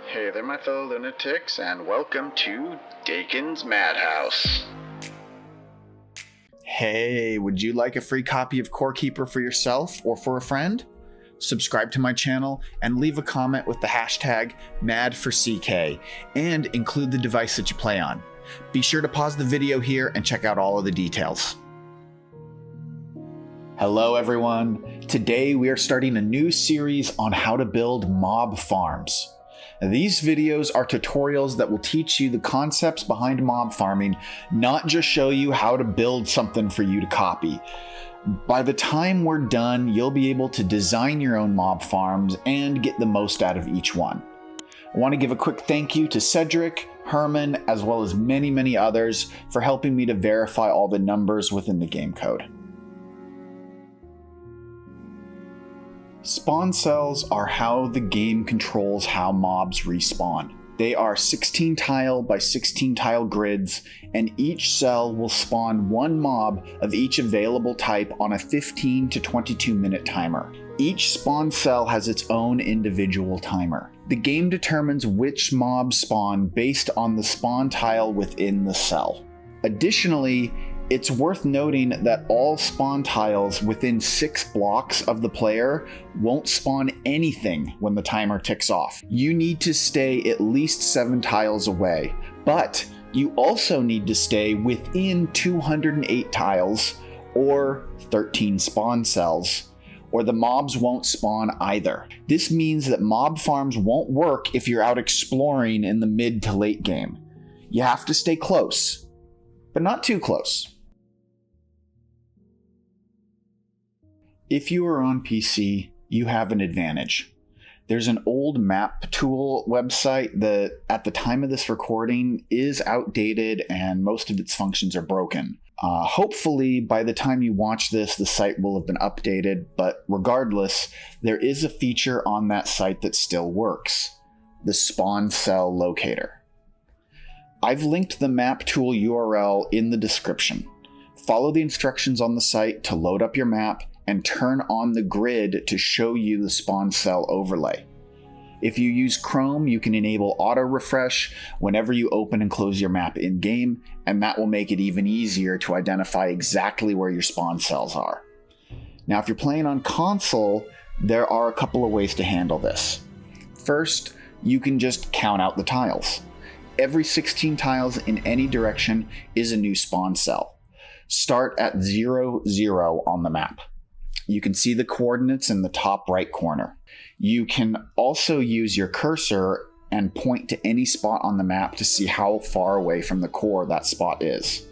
Hey there, my fellow lunatics, and welcome to Dakon's Madhouse. Hey, would you like a free copy of Corekeeper for yourself or for a friend? Subscribe to my channel and leave a comment with the hashtag MadForCK and include the device that you play on. Be sure to pause the video here and check out all of the details. Hello everyone. Today we are starting a new series on how to build mob farms. These videos are tutorials that will teach you the concepts behind mob farming, not just show you how to build something for you to copy. By the time we're done, you'll be able to design your own mob farms and get the most out of each one. I want to give a quick thank you to Cedric, Herman, as well as many others for helping me to verify all the numbers within the game code. Spawn cells are how the game controls how mobs respawn. They are 16 tile by 16 tile grids, and each cell will spawn one mob of each available type on a 15 to 22 minute timer. Each spawn cell has its own individual timer. The game determines which mobs spawn based on the spawn tile within the cell. Additionally, it's worth noting that all spawn tiles within 6 blocks of the player won't spawn anything when the timer ticks off. You need to stay at least 7 tiles away, but you also need to stay within 208 tiles or 13 spawn cells, or the mobs won't spawn either. This means that mob farms won't work if you're out exploring in the mid to late game. You have to stay close, but not too close. If you are on PC, you have an advantage. There's an old map tool website that at the time of this recording is outdated and most of its functions are broken. Hopefully by the time you watch this, the site will have been updated, but regardless, there is a feature on that site that still works: the spawn cell locator. I've linked the map tool URL in the description. Follow the instructions on the site to load up your map and turn on the grid to show you the spawn cell overlay. If you use Chrome, you can enable auto refresh whenever you open and close your map in-game, and that will make it even easier to identify exactly where your spawn cells are. Now, if you're playing on console, there are a couple of ways to handle this. First, you can just count out the tiles. Every 16 tiles in any direction is a new spawn cell. Start at 0, 0 on the map. You can see the coordinates in the top right corner. You can also use your cursor and point to any spot on the map to see how far away from the core that spot is.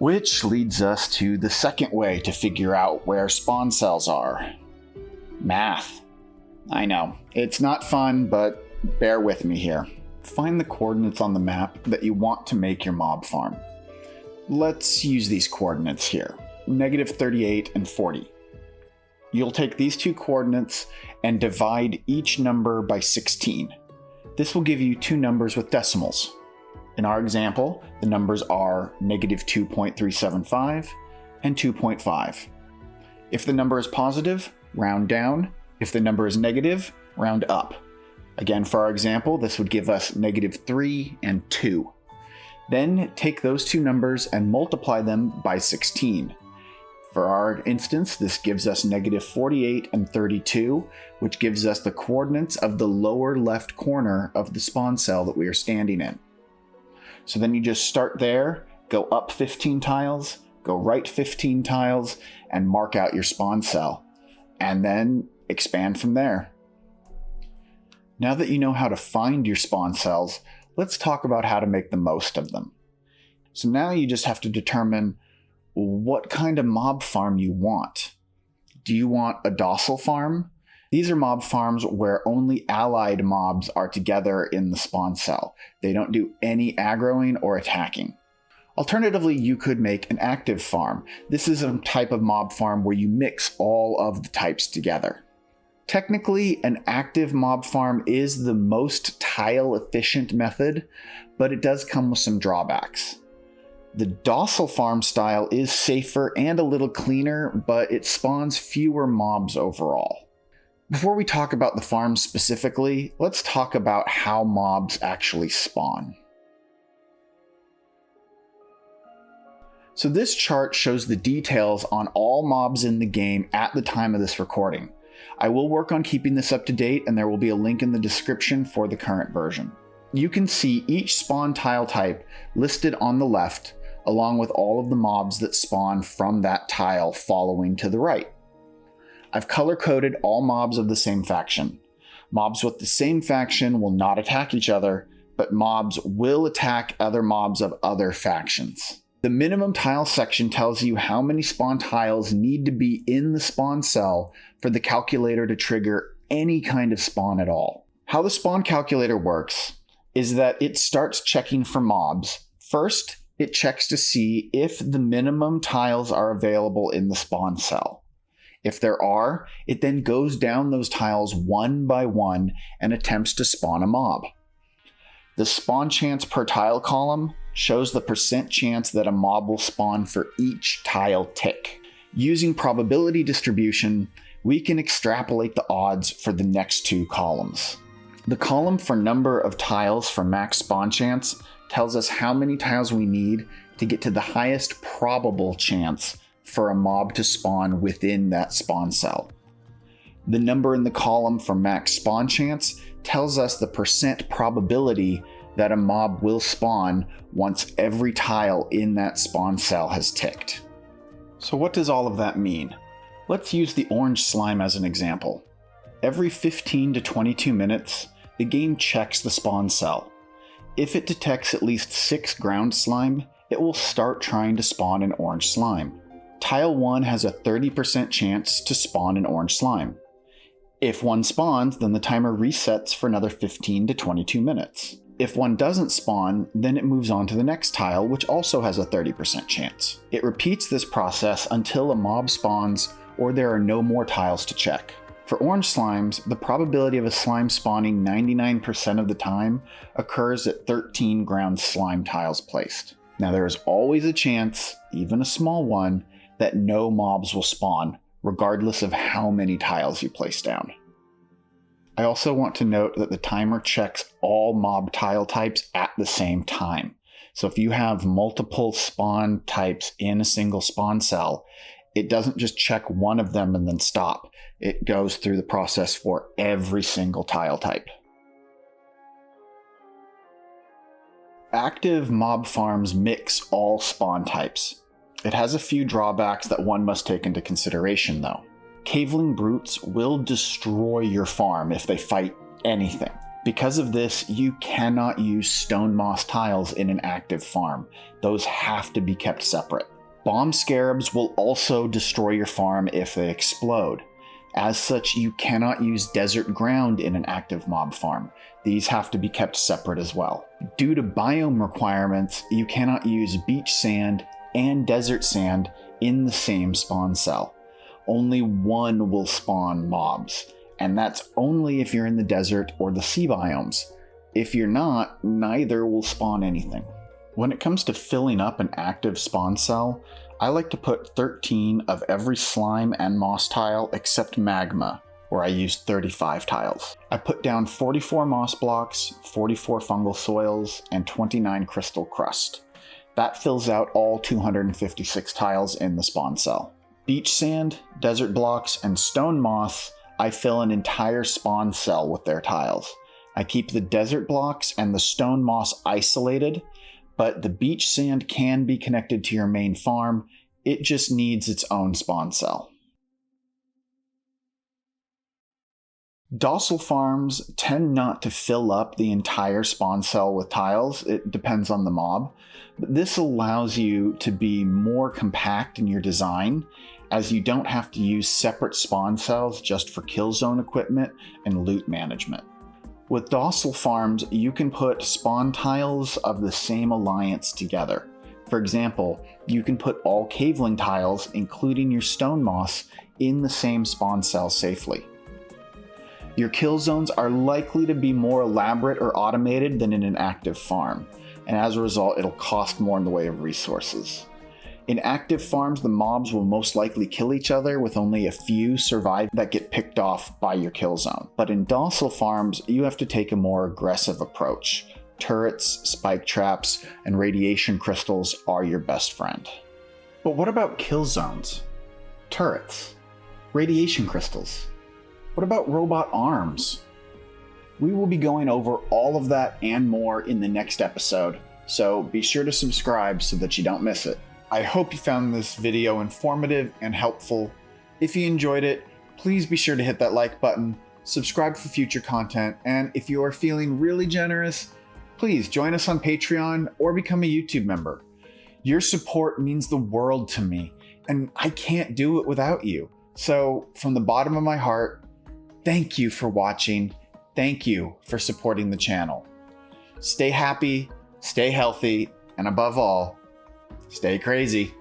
Which leads us to the second way to figure out where spawn cells are. Math. I know, it's not fun, but bear with me here. Find the coordinates on the map that you want to make your mob farm. Let's use these coordinates here, -38 and 40. You'll take these two coordinates and divide each number by 16. This will give you two numbers with decimals. In our example, the numbers are -2.375 and 2.5. If the number is positive, round down. If the number is negative, round up. Again, for our example, this would give us -3 and 2. Then take those two numbers and multiply them by 16. For our instance, this gives us -48 and 32, which gives us the coordinates of the lower left corner of the spawn cell that we are standing in. So then you just start there, go up 15 tiles, go right 15 tiles, and mark out your spawn cell, and then expand from there. Now that you know how to find your spawn cells, let's talk about how to make the most of them. So now you just have to determine what kind of mob farm you want. Do you want a docile farm? These are mob farms where only allied mobs are together in the spawn cell. They don't do any aggroing or attacking. Alternatively, you could make an active farm. This is a type of mob farm where you mix all of the types together. Technically, an active mob farm is the most tile-efficient method, but it does come with some drawbacks. The docile farm style is safer and a little cleaner, but it spawns fewer mobs overall. Before we talk about the farm specifically, let's talk about how mobs actually spawn. So this chart shows the details on all mobs in the game at the time of this recording. I will work on keeping this up to date, and there will be a link in the description for the current version. You can see each spawn tile type listed on the left, along with all of the mobs that spawn from that tile following to the right. I've color-coded all mobs of the same faction. Mobs with the same faction will not attack each other, but mobs will attack other mobs of other factions. The minimum tile section tells you how many spawn tiles need to be in the spawn cell for the calculator to trigger any kind of spawn at all. How the spawn calculator works is that it starts checking for mobs. First, it checks to see if the minimum tiles are available in the spawn cell. If there are, it then goes down those tiles one by one and attempts to spawn a mob. The spawn chance per tile column shows the percent chance that a mob will spawn for each tile tick. Using probability distribution, we can extrapolate the odds for the next two columns. The column for number of tiles for max spawn chance tells us how many tiles we need to get to the highest probable chance for a mob to spawn within that spawn cell. The number in the column for max spawn chance tells us the percent probability that a mob will spawn once every tile in that spawn cell has ticked. So what does all of that mean? Let's use the orange slime as an example. Every 15 to 22 minutes, the game checks the spawn cell. If it detects at least 6 ground slime, it will start trying to spawn an orange slime. Tile 1 has a 30% chance to spawn an orange slime. If one spawns, then the timer resets for another 15 to 22 minutes. If one doesn't spawn, then it moves on to the next tile, which also has a 30% chance. It repeats this process until a mob spawns or there are no more tiles to check. For orange slimes, the probability of a slime spawning 99% of the time occurs at 13 ground slime tiles placed. Now there is always a chance, even a small one, that no mobs will spawn, regardless of how many tiles you place down. I also want to note that the timer checks all mob tile types at the same time. So if you have multiple spawn types in a single spawn cell, it doesn't just check one of them and then stop. It goes through the process for every single tile type. Active mob farms mix all spawn types. It has a few drawbacks that one must take into consideration though. Caveling brutes will destroy your farm if they fight anything. Because of this, you cannot use stone moss tiles in an active farm. Those have to be kept separate. Bomb scarabs will also destroy your farm if they explode. As such, you cannot use desert ground in an active mob farm. These have to be kept separate as well. Due to biome requirements, you cannot use beach sand and desert sand in the same spawn cell. Only one will spawn mobs, and that's only if you're in the desert or the sea biomes. If you're not, neither will spawn anything. When it comes to filling up an active spawn cell, I like to put 13 of every slime and moss tile except magma, where I used 35 tiles. I put down 44 moss blocks, 44 fungal soils, and 29 crystal crust. That fills out all 256 tiles in the spawn cell. Beach sand, desert blocks, and stone moss, I fill an entire spawn cell with their tiles. I keep the desert blocks and the stone moss isolated, but the beach sand can be connected to your main farm. It just needs its own spawn cell. Docile farms tend not to fill up the entire spawn cell with tiles. It depends on the mob. But this allows you to be more compact in your design, as you don't have to use separate spawn cells just for kill zone equipment and loot management. With docile farms, you can put spawn tiles of the same alliance together. For example, you can put all caveling tiles, including your stone moss, in the same spawn cell safely. Your kill zones are likely to be more elaborate or automated than in an active farm, and as a result, it'll cost more in the way of resources. In active farms, the mobs will most likely kill each other, with only a few survive that get picked off by your kill zone. But in docile farms, you have to take a more aggressive approach. Turrets, spike traps, and radiation crystals are your best friend. But what about kill zones? Turrets? Radiation crystals? What about robot arms? We will be going over all of that and more in the next episode, so be sure to subscribe so that you don't miss it. I hope you found this video informative and helpful. If you enjoyed it, please be sure to hit that like button, subscribe for future content, and if you are feeling really generous, please join us on Patreon or become a YouTube member. Your support means the world to me, and I can't do it without you. So, from the bottom of my heart, thank you for watching. Thank you for supporting the channel. Stay happy, stay healthy, and above all, stay crazy.